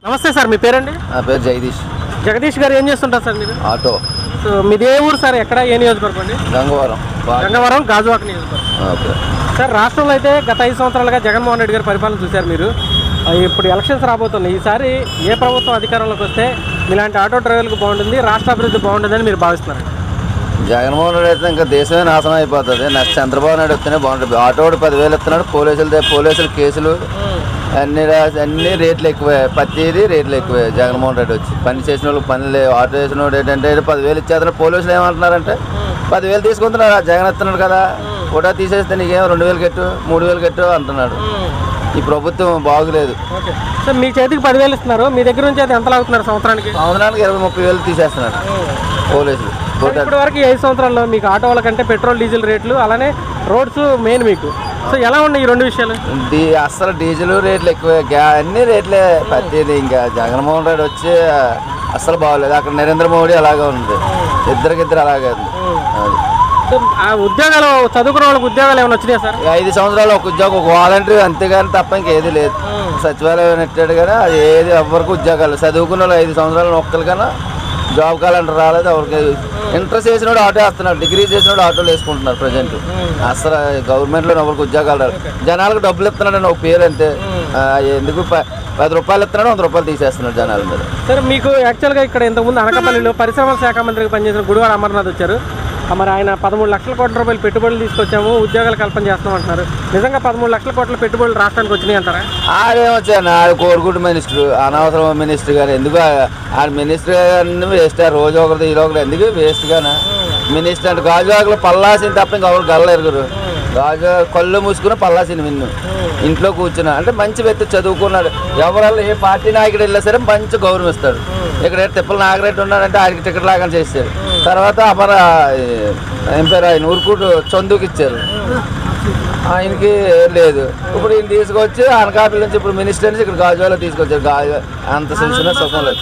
నమస్తే సార్, మీ పేరండి? నా పేరు జగదీష్. జగదీష్ గారు ఏం చేస్తుంటారు సార్ మీరు? ఆటో. సో మీది ఏ ఊరు సార్? ఎక్కడ, ఏ నియోజకవర్గం అండి? గంగవరం గాజువాక నియోజకవర్గం. ఓకే సార్, రాష్ట్రంలో అయితే గత 5 సంవత్సరాలుగా జగన్మోహన్ రెడ్డి గారి పరిపాలన చూశారు మీరు. ఇప్పుడు ఎలక్షన్స్ రాబోతున్నాయి. ఈసారి ఏ ప్రభుత్వం అధికారంలోకి వస్తే మీలాంటి ఆటో డ్రైవర్లకు బాగుంటుంది, రాష్ట్ర అభివృద్ధి బాగుంటుందని మీరు భావిస్తున్నారు? జగన్మోహన్ రెడ్డి అయితే ఇంకా దేశమే నాశనం అయిపోతుంది. నెక్స్ట్ చంద్రబాబు నాయుడు వస్తేనే బాగుంటుంది. ఆటోడు 10,000 ఇస్తున్నాడు. పోలీసులు కేసులు అన్ని రేట్లు ఎక్కువే. ప్రతిదీ రేట్లు ఎక్కువే. జగన్మోహన్ రెడ్డి వచ్చి పని చేసిన వాళ్ళకి పని లేవు. ఆటో చేసిన వాడు ఏంటంటే 10,000 ఇచ్చేస్తున్నాడు. పోలీసులు ఏమంటున్నారంటే 10,000 తీసుకుంటున్నారు, జగన్ ఇస్తున్నాడు కదా, ఫోటో తీసేస్తే నీకేం 2,000 కట్టు 3,000 కట్టు అంటున్నాడు. ఈ ప్రభుత్వం బాగులేదు. సార్, మీ చేతికి 10,000 ఇస్తున్నారు, మీ దగ్గర నుంచి అయితే ఎంత లాగుతున్నారు సంవత్సరానికి? 20,000-30,000 తీసేస్తున్నాడు పోలీసులు. ఇప్పటి వరకు 5 సంవత్సరాల్లో మీకు ఆటోల కంటే పెట్రోల్ డీజిల్ రేట్లు, అలానే రోడ్స్ మెయిన్ మీకు. సో ఎలా ఉన్నాయి ఈ 2 విషయాలు? అస్సలు డీజిల్ రేట్లు ఎక్కువ, అన్ని రేట్లే ప్రతిదీ. ఇంకా జగన్మోహన్ రెడ్డి వచ్చి అస్సలు బాగోలేదు. అక్కడ నరేంద్ర మోడీ అలాగే ఉంది, ఇద్దరికిద్దరు అలాగే ఉంది. ఉద్యోగాలు చదువుకున్న వాళ్ళకి ఉద్యోగాలు ఏమైనా వచ్చినాయి సార్? 5 సంవత్సరాలు ఒక ఉద్యోగం, ఒక వాలంటీర్, అంతేగాని తప్ప ఇంకేది లేదు. సచివాలయం నెట్టాడు కానీ అది ఏది ఎవరికి ఉద్యోగాలు. చదువుకున్న వాళ్ళు 5 సంవత్సరాలు ఒక్కరికన్నా జాబ్ కాలంటే రాలేదు. ఎవరికి ఇంటర్ చేసినోడు ఆటో వేస్తున్నాడు, డిగ్రీ చేసినోడు ఆటోలు వేసుకుంటున్నారు ప్రజెంట్. అసలు గవర్నమెంట్లో ఎవరికి ఉద్యోగాలు రాలేదు. జనాలకు డబ్బులు ఇస్తున్నాడు ఒక పేరు అంతే. ఎందుకు 10 రూపాయలు ఇస్తున్నాడు, 100 రూపాయలు తీసేస్తున్నాడు జనాల మీద. సరే, మీకు యాక్చువల్గా ఇక్కడ ఇంతకుముందు అనకాపల్లిలో పరిశ్రమల శాఖ మంత్రిగా పనిచేసిన గుడివాడ అమర్నాథ్ వచ్చారు. మరి ఆయన 13 లక్షల కోట్ల రూపాయలు పెట్టుబడులు తీసుకొచ్చాము, ఉద్యోగాల కల్పన చేస్తాం అంటున్నారు. నిజంగా 13 లక్షల కోట్ల పెట్టుబడులు రాష్ట్రానికి వచ్చినాయి అంటారా? ఆడేమొచ్చాను, ఆడు కోరుకుంటు మినిస్టర్, అనవసరం మినిస్టర్ గారు. ఎందుకు ఆడ మినిస్టర్ గారిని వేస్ట్, రోజు ఒకరిది ఈలో ఒకటి ఎందుకు వేస్ట్ గానా మినిస్టర్ అంటే? గాజువాకలో పల్లాసింది తప్ప ఇంకొకరు గల్లెరుగురు. గాజు కళ్ళు మూసుకుని పల్లాసింది విన్ను ఇంట్లో కూర్చున్నా అంటే మంచి వ్యక్తి, చదువుకున్నాడు. ఎవరల్లా ఏ పార్టీ నాయకుడు వెళ్ళినా సరే మంచి గౌరవం ఇస్తాడు. ఇక్కడ తిప్పల నాగరెడ్డి ఉన్నాడంటే ఆయనకి టికెట్ లాగా చేశారు. తర్వాత అమర ఏం పేరు ఆయన ఊరుకూటు చందుకి ఇచ్చారు, ఆయనకి లేదు. ఇప్పుడు ఈయన తీసుకొచ్చి అనకాపల్లి నుంచి ఇప్పుడు మినిస్టర్ నుంచి ఇక్కడ గాజువాలో తీసుకొచ్చారు. గాజు అంత చూసినా సుఖం లేదు.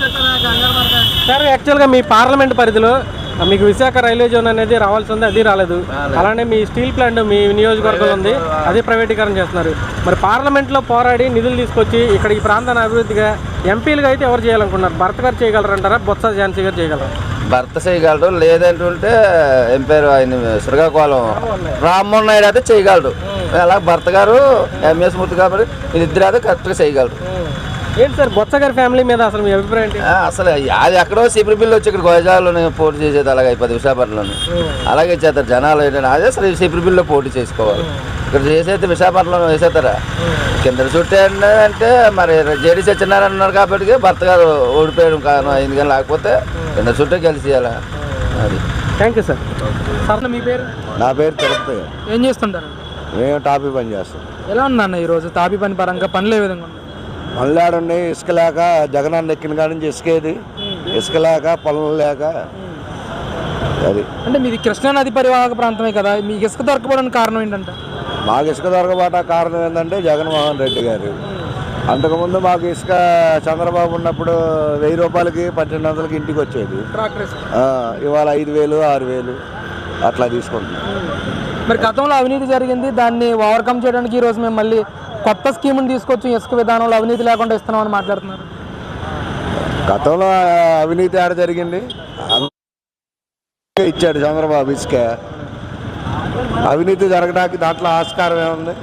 సార్, యాక్చువల్గా మీ పార్లమెంట్ పరిధిలో మీకు విశాఖ రైల్వే జోన్ అనేది రావాల్సి ఉంది, అది రాలేదు. అలానే మీ స్టీల్ ప్లాంట్ మీ నియోజకవర్గంలో ఉంది, అది ప్రైవేటీకరణ చేస్తున్నారు. మరి పార్లమెంట్లో పోరాడి నిధులు తీసుకొచ్చి ఇక్కడ ఈ ప్రాంతాన్ని అభివృద్ధిగా ఎంపీలుగా అయితే ఎవరు చేయాలనుకున్నారు? భర్త గారు చేయగలరంటారా, బొత్స ఝాన్సీ గారు చేయగలరా? భర్త చేయగలరు, లేదంటుంటే ఏం పేరు ఆయన శ్రీకాకుళం రామ్మోహన్ నాయుడు అయితే చేయగలరు. అలా భర్త గారు ఎంఎస్ మూర్తి కాబట్టి వీళ్ళిద్దరు అయితే కరెక్ట్గా చేయగలరు. ఏంటి సార్, బొత్స గారి ఫ్యామిలీ మీద అసలు మీ అభిప్రాయం ఏంటి? అసలు అది ఎక్కడో సిపిరి బిల్లు వచ్చి ఇక్కడ గోజాల్లోనే పోటీ చేసేది, అలాగే 10 విశాఖపట్నంలోనే అలాగే చేస్తారు జనాలు. ఏంటంటే అదే అసలు సిపిరి బిల్లో పోటీ చేసుకోవాలి. ఇక్కడ చేసేది విశాఖపట్నంలో వేసేస్తారా? కింద చుట్టే అంటే మరి జేడీ సత్యనారాయణ ఉన్నారు కాబట్టి భర్త గారు ఓడిపోయడం కారణం అయింది. కానీ లేకపోతే కింద చుట్టే కలిసి చేయాలి. అది. Thank you sir. సార్, మీ పేరు? నా పేరు తిరుపతి. ఏం చేస్తుంటారు? మేము టాపీ పని చేస్తాం. ఎలా ఉందన్న ఈరోజు తాపీ పని పరంగా పనులు ఏ విధంగా ఉన్నాయి? పనులాడుండి ఇసుక లేక, జగనాన్ని ఎక్కిన కాడి నుంచి ఇసుకేది, ఇసుక లేక పనులు లేక. అది అంటే మీది కృష్ణా నది పరివాహక ప్రాంతమే కదా, మీకు ఇసుక దొరకపోవడానికి కారణం ఏంటంటే? మాకు ఇసుక దొరకబాట కారణం ఏంటంటే జగన్మోహన్ రెడ్డి గారు. అంతకుముందు మాకు ఇసుక చంద్రబాబు ఉన్నప్పుడు 1000 రూపాయలకి 1200కి ఇంటికి వచ్చేది. ఇవాళ 5,000 6,000 అట్లా తీసుకుంటున్నాం. మరి గతంలో అవినీతి జరిగింది, దాన్ని ఓవర్కమ్ చేయడానికి ఈరోజు మేము మళ్ళీ కొత్త స్కీమ్ని తీసుకొచ్చి ఇసుక విధానంలో అవినీతి లేకుండా ఇస్తున్నామని మాట్లాడుతున్నారు. గతంలో అవినీతి ఆడ జరిగింది, ఇచ్చాడు చంద్రబాబు ఇసుక. అవినీతి జరగడానికి దాంట్లో ఆస్కారం ఏముంది?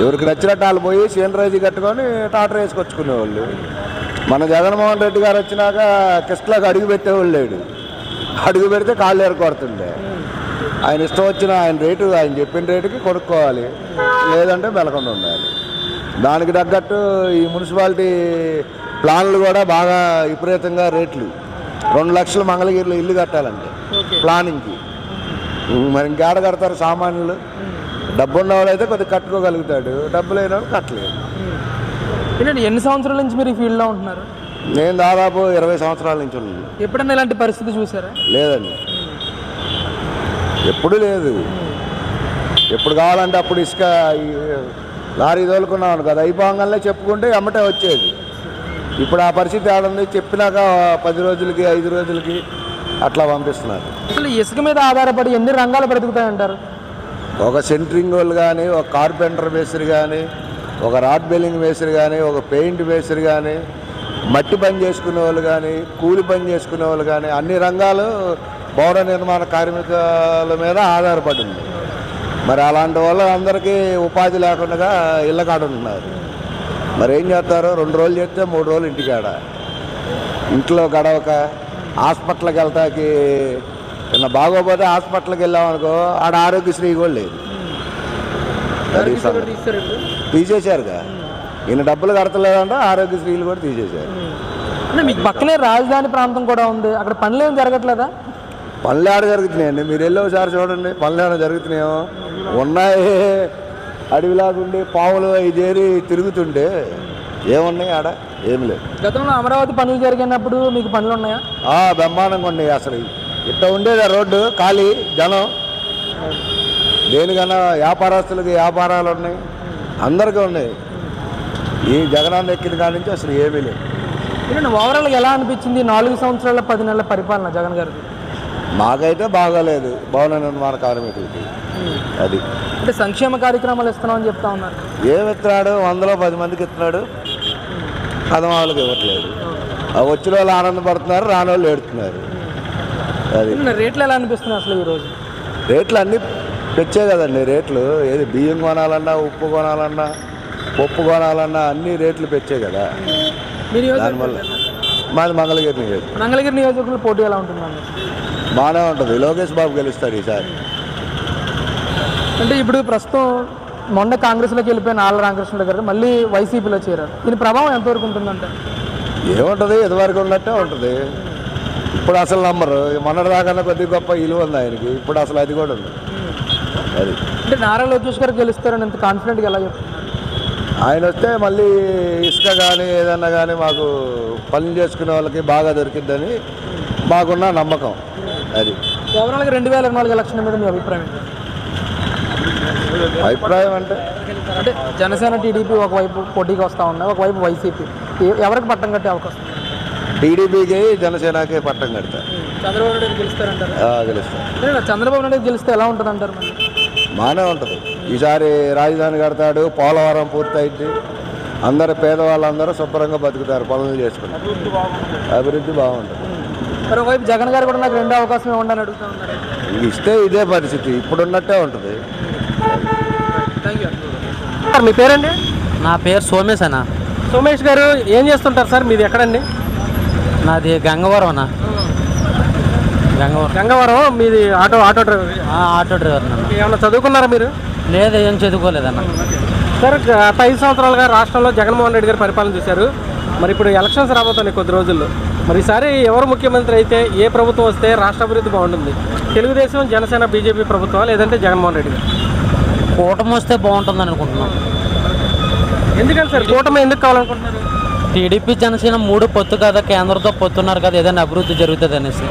ఎవరికి నచ్చినట్టు వాళ్ళు పోయి సీనరైజీ కట్టుకొని టాటర్ వేసుకొచ్చుకునేవాళ్ళు. మన జగన్మోహన్ రెడ్డి గారు వచ్చినాక కిస్ట్లోకి అడుగు పెట్టేవాళ్ళు లేడు. అడుగు పెడితే కాళ్ళు ఏరుకొడుతుండే. ఆయన ఇష్టం వచ్చిన ఆయన రేటు, ఆయన చెప్పిన రేటుకి కొనుక్కోవాలి, లేదంటే మెలకుండా ఉండాలి. దానికి తగ్గట్టు ఈ మున్సిపాలిటీ ప్లాన్లు కూడా బాగా విపరీతంగా రేట్లు. 2 లక్షలు మంగళగిరిలో ఇల్లు కట్టాలంటే ప్లానింగ్కి. మరి ఇంకేడ కడతారు సామాన్యులు? డబ్బు ఉన్నవాడు అయితే కొద్దిగా కట్టుకోగలుగుతాడు, డబ్బు లేనివాడు కట్టలేదు. ఎన్ని సంవత్సరాల నుంచి మీరు ఈ ఫీల్డ్లో ఉంటున్నారు? నేను దాదాపు 20 సంవత్సరాల నుంచి ఉన్నాను. ఎప్పుడైనా ఇలాంటి పరిస్థితి చూసారా? లేదండి, ఎప్పుడు లేదు. ఎప్పుడు కావాలంటే అప్పుడు ఇసుక లారీ తోలుకున్నాను కదా, అయిపోగానే చెప్పుకుంటే ఎమ్మటే వచ్చేది. ఇప్పుడు ఆ పరిస్థితి ఆడుంది. చెప్పినాక 10 రోజులకి 5 రోజులకి అట్లా పంపిస్తున్నారు. అసలు ఇసుక మీద ఆధారపడి ఎన్ని రంగాలు బ్రతుకుతాయంటారు? ఒక సెంటరింగ్ వాళ్ళు కానీ, ఒక కార్పెంటర్ మేస్త్రి కానీ, ఒక రాడ్ బెల్లింగ్ మేస్త్రి కానీ, ఒక పెయింట్ మేస్త్రి కానీ, మట్టి పని చేసుకునే వాళ్ళు కానీ కూలి పని చేసుకునే వాళ్ళు కానీ అన్ని రంగాలు భవన నిర్మాణ కార్మికుల మీద ఆధారపడింది. మరి అలాంటి వాళ్ళు అందరికీ ఉపాధి లేకుండా ఇళ్ళ కాడ ఉంటున్నారు. మరి ఏం చేస్తారు? 2 రోజులు చేస్తే 3 రోజులు ఇంటికాడ, ఇంట్లో గడవక హాస్పిటల్కి వెళ్తాకి నిన్న బాగోపోతే హాస్పిటల్కి వెళ్ళామనుకో ఆడ ఆరోగ్యశ్రీ కూడా లేదు. తీసేశారుగా, ఈయన డబ్బులు కడతలేదంటే ఆరోగ్యశ్రీలు కూడా తీసేశారు. మీకు పక్కనే రాజధాని ప్రాంతం కూడా ఉంది, అక్కడ పనులు ఏం జరగట్లేదా? పనులు ఆడ జరుగుతున్నాయండి. మీరు వెళ్ళి ఒకసారి చూడండి, పనులు ఏమైనా జరుగుతున్నాయేమో. ఉన్నాయి అడవిలాగుండి పావులు అవి చేరి తిరుగుతుంటే ఏమున్నాయి ఆడ? ఏమి లేదు. గతంలో అమరావతి పనులు జరిగినప్పుడు మీకు పనులు ఉన్నాయా? బ్రహ్మాండంగా ఉన్నాయి. అసలు ఇట్లా ఉండేది ఆ రోడ్డు ఖాళీ, జనం దేనికన్నా వ్యాపారస్తులకి వ్యాపారాలు ఉన్నాయి, అందరికీ ఉన్నాయి. ఈ జగనాన్ని ఎక్కిన కాడి నుంచి అసలు ఏమీ లేదు. ఓవరాల్గా ఎలా అనిపించింది 4 సంవత్సరాల 10 నెలల పరిపాలన జగన్ గారికి? మాకైతే బాగాలేదు భవన నిర్మాణ కార్మికులకి. అది అంటే సంక్షేమ కార్యక్రమాలు ఇస్తున్నామని చెప్తా ఉన్నారు. ఏమి ఇస్తున్నాడు? 100లో 10 మందికి ఇస్తున్నాడు, వాళ్ళకి ఇవ్వట్లేదు. వచ్చిన వాళ్ళు ఆనందపడుతున్నారు, రాని వాళ్ళు ఏడుతున్నారు. అది రేట్లు ఎలా అనిపిస్తున్నాయి అసలు ఈరోజు? రేట్లు అన్నీ పెంచే కదండి. రేట్లు ఏది బియ్యం కొనాలన్నా, ఉప్పు కొనాలన్నా, పప్పు కొనాలన్నా అన్ని రేట్లు పెంచే కదా. దానివల్ల మాది మంగళగిరి నియోజకవర్గం. మంగళగిరి నియోజకవర్గంలో పోటీ ఎలా ఉంటుందండి? బాగానే ఉంటుంది. లోకేష్ బాబు గెలుస్తాడు ఈసారి. అంటే ఇప్పుడు ప్రస్తుతం మొన్న కాంగ్రెస్లోకి వెళ్ళిపోయిన ఆళ్ళ రామకృష్ణ గారు మళ్ళీ వైసీపీలో చేరారు. దీని ప్రభావం ఎంతవరకు ఉంటుందంటే? ఏముంటుంది, ఇదివరకు ఉన్నట్టే ఉంటుంది. ఇప్పుడు అసలు నంబరు మొన్నటిదాకన్నా కొద్దిగా గొప్ప విలువ ఉంది ఆయనకి. ఇప్పుడు అసలు అది కూడా ఉంది. అది అంటే నారా లోకేష్ గారు గెలుస్తారని ఎంత కాన్ఫిడెంట్గా ఎలా చెప్తున్నారు? ఆయన వస్తే మళ్ళీ ఇసుక కానీ ఏదన్నా కానీ మాకు పనులు చేసుకునే వాళ్ళకి బాగా దొరికిద్దని మాకున్న నమ్మకం. అది ఓవరాల్గా 2024 ఎలక్షన్ మీద మీ అభిప్రాయం ఏంటి? అభిప్రాయం అంటే జనసేన టీడీపీ ఒకవైపు పోటీకి వస్తూ ఉన్నాయి, ఒకవైపు వైసీపీ. ఎవరికి పట్టం కట్టే అవకాశం? టీడీపీకి జనసేనకి పట్టం కడతారు. చంద్రబాబు నాయుడు గెలుస్తారంటారు? గెలుస్తారు. చంద్రబాబు నాయుడు గెలిస్తే ఎలా ఉంటుంది అంటారు? బాగానే ఉంటుంది. ఈసారి రాజధాని కడతాడు, పోలవరం పూర్తయింది, అందరు పేదవాళ్ళందరూ శుభ్రంగా బతుకుతారు, పనులు చేసుకుంటారు, అభివృద్ధి బాగుంటుంది. మరోవైపు జగన్ గారు కూడా నాకు 2 అవకాశం ఇవ్వండి అని అడుగుతా ఉన్నారు. ఇస్తే ఇదే పరిస్థితి ఇప్పుడున్నట్టే ఉంటుంది. మీ పేరండి? నా పేరు సోమేష్ అన్న. సోమేష్ గారు ఏం చేస్తుంటారు సార్? మీది ఎక్కడండి? నాది గంగవరం అన్న. గంగవరం. మీది ఆటో డ్రైవర్? ఆటో డ్రైవర్ అన్న. ఏమన్నా చదువుకున్నారా మీరు? లేదు, ఏం చదువుకోలేదన్న. సార్, గత 5 సంవత్సరాలుగా రాష్ట్రంలో జగన్మోహన్ రెడ్డి గారు పరిపాలన చేశారు. మరి ఇప్పుడు ఎలక్షన్స్ రాబోతున్నాయి కొద్ది రోజుల్లో. మరి ఈసారి ఎవరు ముఖ్యమంత్రి అయితే, ఏ ప్రభుత్వం వస్తే రాష్ట్ర అభివృద్ధి బాగుంటుంది? తెలుగుదేశం, జనసేన, బీజేపీ ప్రభుత్వం, లేదంటే జగన్మోహన్ రెడ్డి గారు? కూటమి వస్తే బాగుంటుంది అనుకుంటున్నాం. ఎందుకని సార్ కూటమి ఎందుకు కావాలనుకుంటున్నారు? టీడీపీ జనసేన 3 పొత్తు కదా, కేంద్రంతో పొత్తున్నారు కదా, ఏదైనా అభివృద్ధి జరుగుతుంది అనేసి.